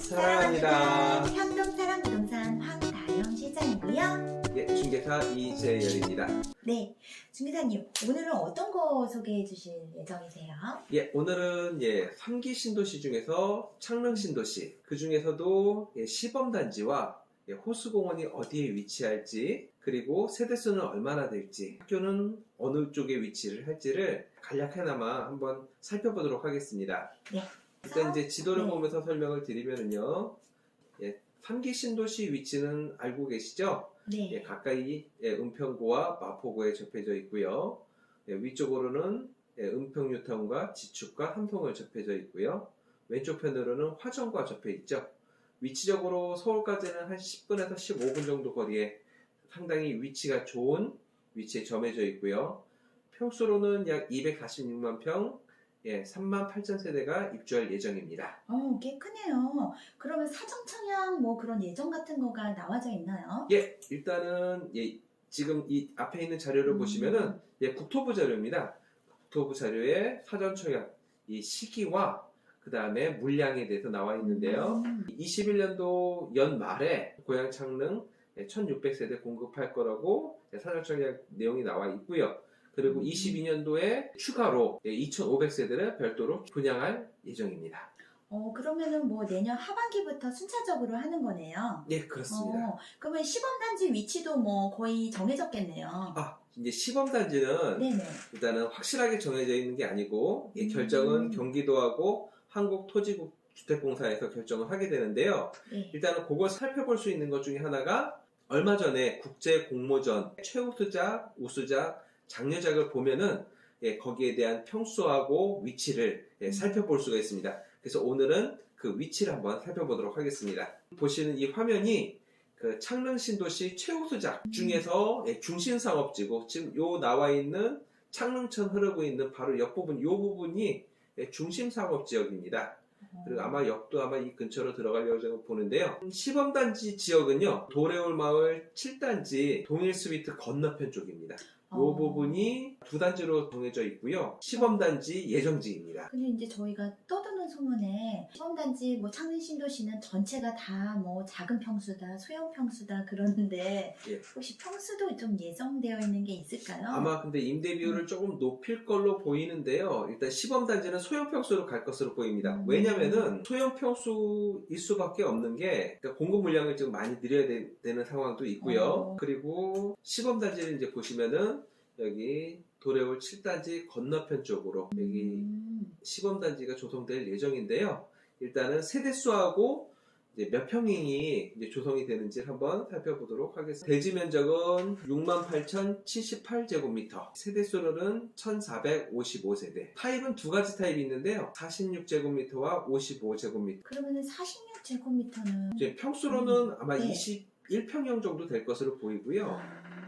사랑합니다. 현동사랑 부동산 황다영 실장이고요. 예, 중개사 이재열입니다. 네, 중개사님 오늘은 어떤 거 소개해 주실 예정이세요? 예, 오늘은 3기 신도시 중에서 창릉 신도시, 그 중에서도 시범단지와 호수공원이 어디에 위치할지, 그리고 세대수는 얼마나 될지, 학교는 어느 쪽에 위치를 할지를 간략하나마 한번 살펴보도록 하겠습니다. 네. 일단 이제 지도를 네. 보면서 설명을 드리면요. 3기 신도시 위치는 알고 계시죠? 네. 가까이 은평구와 마포구에 접해져 있고요. 위쪽으로는 은평뉴타운과 지축과 삼성을 접해져 있고요. 왼쪽 편으로는 화정과 접해 있죠. 위치적으로 서울까지는 한 10분에서 15분 정도 거리에 상당히 위치가 좋은 위치에 점해져 있고요. 평수로는 약 246만 평, 38,000세대가 입주할 예정입니다. 꽤 크네요. 그러면 사정 청약 뭐 그런 예정 같은 거가 나와져 있나요? 예, 일단은 지금 이 앞에 있는 자료를 보시면은 국토부 자료입니다. 국토부 자료에 사전 청약 이 시기와 그 다음에 물량에 대해서 나와 있는데요. 21년도 연말에 고양 창릉 1600세대 공급할 거라고 사전 청약 내용이 나와 있고요. 그리고 22년도에 추가로 2500세대를 별도로 분양할 예정입니다. 그러면은 뭐 내년 하반기부터 순차적으로 하는 거네요. 네, 그렇습니다. 그러면 시범단지 위치도 뭐 거의 정해졌겠네요. 이제 시범단지는 네네. 일단은 확실하게 정해져 있는 게 아니고 결정은 경기도하고 한국토지주택공사에서 결정을 하게 되는데요. 네. 일단은 그걸 살펴볼 수 있는 것 중에 하나가 얼마 전에 국제공모전 최우수작, 우수작, 장려작을 보면은 거기에 대한 평수하고 위치를 살펴볼 수가 있습니다. 그래서 오늘은 그 위치를 한번 살펴보도록 하겠습니다. 보시는 이 화면이 그 창릉 신도시 최우수작 중에서 중심상업지고 지금 요 나와 있는 창릉천 흐르고 있는 바로 옆부분 요 부분이 중심상업지역입니다. 그리고 아마 역도 아마 이 근처로 들어갈 예정을 보는데요. 시범단지 지역은요, 도래올마을 7단지 동일스위트 건너편 쪽입니다. 이 부분이 두 단지로 정해져 있고요. 시범단지 예정지입니다. 근데 이제 저희가 떠드는 소문에 시범단지 뭐 창릉 신도시는 전체가 다 뭐 작은 평수다, 소형 평수다 그러는데 혹시 평수도 좀 예정되어 있는 게 있을까요? 아마 근데 임대 비율을 조금 높일 걸로 보이는데요. 일단 시범단지는 소형 평수로 갈 것으로 보입니다. 왜냐면은 소형 평수일 수밖에 없는 게 그러니까 공급 물량을 좀 많이 늘려야 되는 상황도 있고요. 그리고 시범단지를 이제 보시면은 여기 도래올 7단지 건너편 쪽으로 여기 시범단지가 조성될 예정인데요. 일단은 세대수하고 이제 몇 평이 이제 조성이 되는지를 한번 살펴보도록 하겠습니다. 대지 면적은 68,078제곱미터, 세대수로는 1,455세대. 타입은 두 가지 타입이 있는데요. 46제곱미터와 55제곱미터. 그러면은 46제곱미터는 이제 평수로는 아마 21평형 정도 될 것으로 보이고요.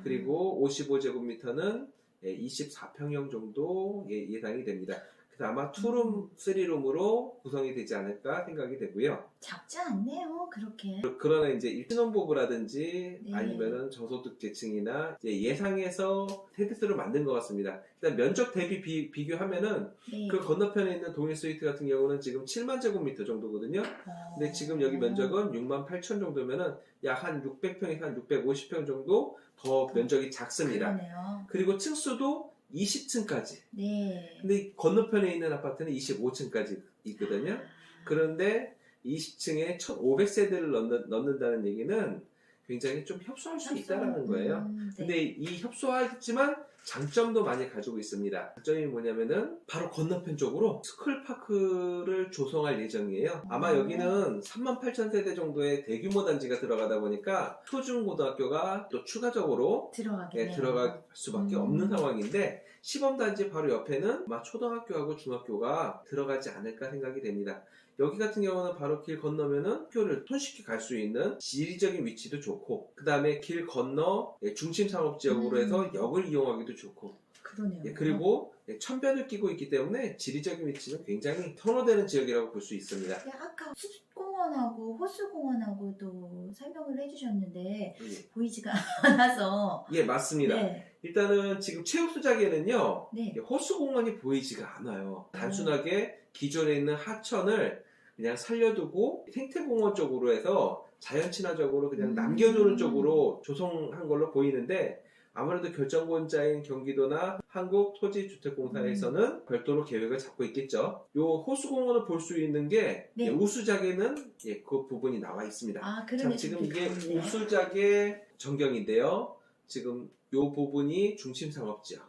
그리고 55제곱미터는 24평형 정도 예상이 됩니다. 그래서 아마 2룸, 3룸으로 구성이 되지 않을까 생각이 되고요. 작지 않네요, 그렇게. 그러나 이제 신혼부부라든지 아니면은 저소득 계층이나 이제 예상해서 세대수를 만든 것 같습니다. 일단 면적 대비 비교하면은 그 건너편에 있는 동일 스위트 같은 경우는 지금 7만 제곱미터 정도거든요. 근데 지금 여기 면적은 6만 8천 정도면은 약 한 600평에서 한 650평 정도 더 면적이 작습니다. 그러네요. 그리고 층수도 20층까지. 네. 근데 건너편에 있는 아파트는 25층까지 있거든요. 그런데 20층에 1,500세대를 넣는다는 얘기는 굉장히 좀 협소할 수 있다는 거예요. 근데 이 협소하지만 장점도 많이 가지고 있습니다. 장점이 뭐냐면은 바로 건너편 쪽으로 스쿨파크를 조성할 예정이에요. 아마 여기는 38,000세대 정도의 대규모 단지가 들어가다 보니까 초중고등학교가 또 추가적으로 들어갈 수밖에 없는 상황인데 시범단지 바로 옆에는 아마 초등학교하고 중학교가 들어가지 않을까 생각이 됩니다. 여기 같은 경우는 바로 길 건너면은 학교를 손쉽게 갈 수 있는 지리적인 위치도 좋고, 그 다음에 길 건너 중심 상업지역으로 해서 역을 이용하기도 좋고, 그러네요. 그리고 천변을 끼고 있기 때문에 지리적인 위치는 굉장히 선호되는 지역이라고 볼 수 있습니다. 아까 숲공원하고 호수공원하고도 설명을 해주셨는데 보이지가 않아서. 예, 맞습니다. 일단은 지금 최우수작에는요, 호수공원이 보이지가 않아요. 단순하게 기존에 있는 하천을 그냥 살려두고 생태공원 쪽으로 해서 자연 친화적으로 그냥 남겨두는 쪽으로 조성한 걸로 보이는데, 아무래도 결정권자인 경기도나 한국토지주택공사에서는 별도로 계획을 잡고 있겠죠. 요 호수공원을 볼 수 있는 게 네. 우수작에는 그 부분이 나와 있습니다. 아, 자, 그러네. 지금 이게 좋겠네. 우수작의 전경인데요. 지금 요 부분이 중심상업지역.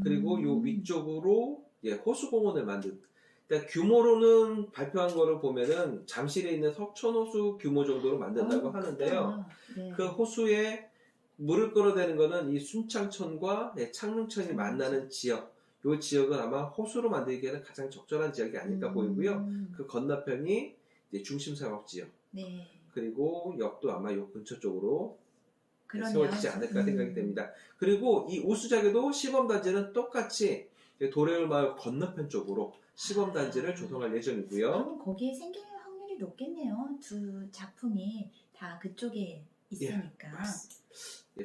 그리고 요 위쪽으로 호수공원을 만든. 그러니까 규모로는 발표한 거를 보면은 잠실에 있는 석촌호수 규모 정도로 만든다고 하는데요. 네. 그 호수에 물을 끌어대는 거는 이 순창천과 창릉천이 만나는 지역. 요 지역은 아마 호수로 만들기에는 가장 적절한 지역이 아닐까 보이고요. 그 건너편이 이제 중심상업지역. 네. 그리고 역도 아마 요 근처 쪽으로 그러네요. 세워지지 않을까 생각이 됩니다. 그리고 이 우수작에도 시범단지는 똑같이 도래울 마을 건너편 쪽으로 시범단지를 조성할 예정이고요. 그럼 거기에 생길 확률이 높겠네요. 두 작품이 다 그쪽에 있으니까.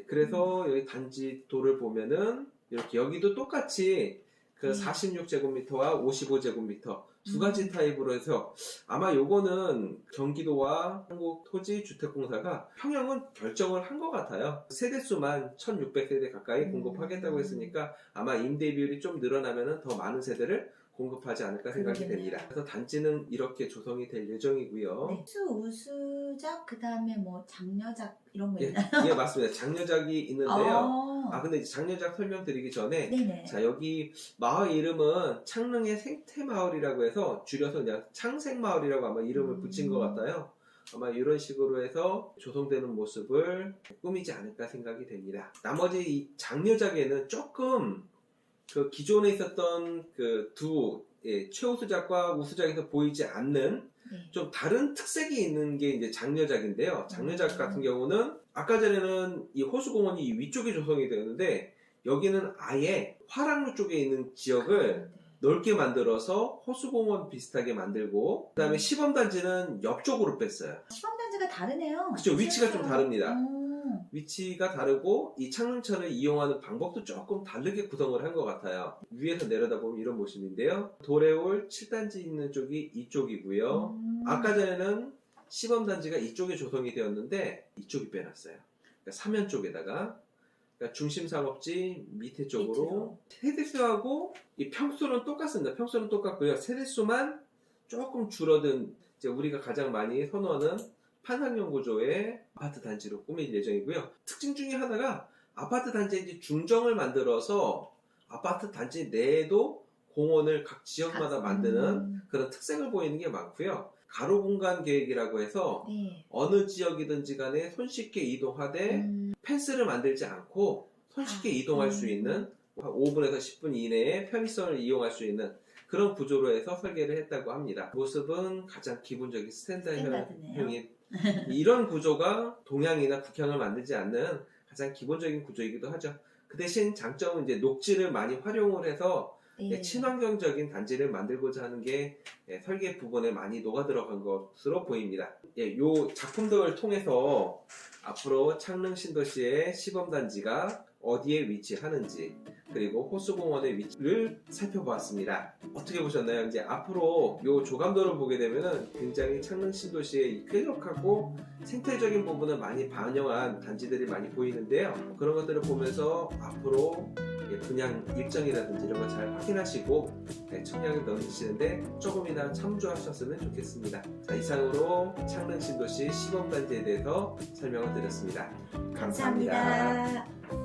그래서 여기 단지 도를 보면은 이렇게 여기도 똑같이 그 46제곱미터와 55제곱미터 두 가지 타입으로 해서 아마 요거는 경기도와 한국토지주택공사가 평형은 결정을 한 것 같아요. 세대수만 1600세대 가까이 공급하겠다고 했으니까 아마 임대 비율이 좀 늘어나면은 더 많은 세대를 공급하지 않을까 생각이 됩니다. 그래서 단지는 이렇게 조성이 될 예정이고요. 네. 우수작, 그 다음에 뭐 장려작 이런 거 있나요? 예, 맞습니다. 장려작이 있는데요. 근데 이제 장려작 설명드리기 전에 네네. 자, 여기 마을 이름은 창릉의 생태마을이라고 해서 줄여서 그냥 창생마을이라고 아마 이름을 붙인 것 같아요. 아마 이런 식으로 해서 조성되는 모습을 꾸미지 않을까 생각이 됩니다. 나머지 이 장려작에는 조금 그 기존에 있었던 그 두 최우수작과 우수작에서 보이지 않는 좀 다른 특색이 있는 게 이제 장려작인데요. 장려작 같은 경우는 아까 전에는 이 호수공원이 이 위쪽에 조성이 되었는데 여기는 아예 화랑로 쪽에 있는 지역을 넓게 만들어서 호수공원 비슷하게 만들고, 그 다음에 시범단지는 옆쪽으로 뺐어요. 시범단지가 다르네요. 그렇죠. 위치가 좀 다릅니다. 위치가 다르고 이 창릉천을 이용하는 방법도 조금 다르게 구성을 한 것 같아요. 위에서 내려다보면 이런 모습인데요. 도래올 7단지 있는 쪽이 이쪽이고요. 아까 전에는 시범단지가 이쪽에 조성이 되었는데 이쪽이 빼놨어요. 그러니까 사면 쪽에다가, 그러니까 중심상업지 밑에 쪽으로 세대수하고 이 평수는 똑같습니다. 평수는 똑같고요. 세대수만 조금 줄어든, 이제 우리가 가장 많이 선호하는 판상형 구조의 아파트 단지로 꾸밀 예정이고요. 특징 중에 하나가 아파트 단지에 이제 중정을 만들어서 아파트 단지 내에도 공원을 각 지역마다 만드는 그런 특색을 보이는 게 많고요. 가로 공간 계획이라고 해서 어느 지역이든지 간에 손쉽게 이동하되 펜스를 만들지 않고 손쉽게 이동할 수 있는 5분에서 10분 이내에 편의성을 이용할 수 있는 그런 구조로 해서 설계를 했다고 합니다. 모습은 가장 기본적인 스탠다드형인 이런 구조가 동향이나 북향을 만들지 않는 가장 기본적인 구조이기도 하죠. 그 대신 장점은 이제 녹지를 많이 활용을 해서 친환경적인 단지를 만들고자 하는 게 설계 부분에 많이 녹아 들어간 것으로 보입니다. 이 작품들을 통해서 앞으로 창릉 신도시의 시범단지가 어디에 위치하는지, 그리고 호수공원의 위치를 살펴보았습니다. 어떻게 보셨나요? 이제 앞으로 이 조감도를 보게 되면은 굉장히 창릉 신도시의 쾌적하고 생태적인 부분을 많이 반영한 단지들이 많이 보이는데요. 그런 것들을 보면서 앞으로 분양 일정이라든지 이런 걸 잘 확인하시고 청약을 넘기시는데 조금이나 참조하셨으면 좋겠습니다. 자, 이상으로 창릉 신도시 시범단지에 대해서 설명을 드렸습니다. 감사합니다.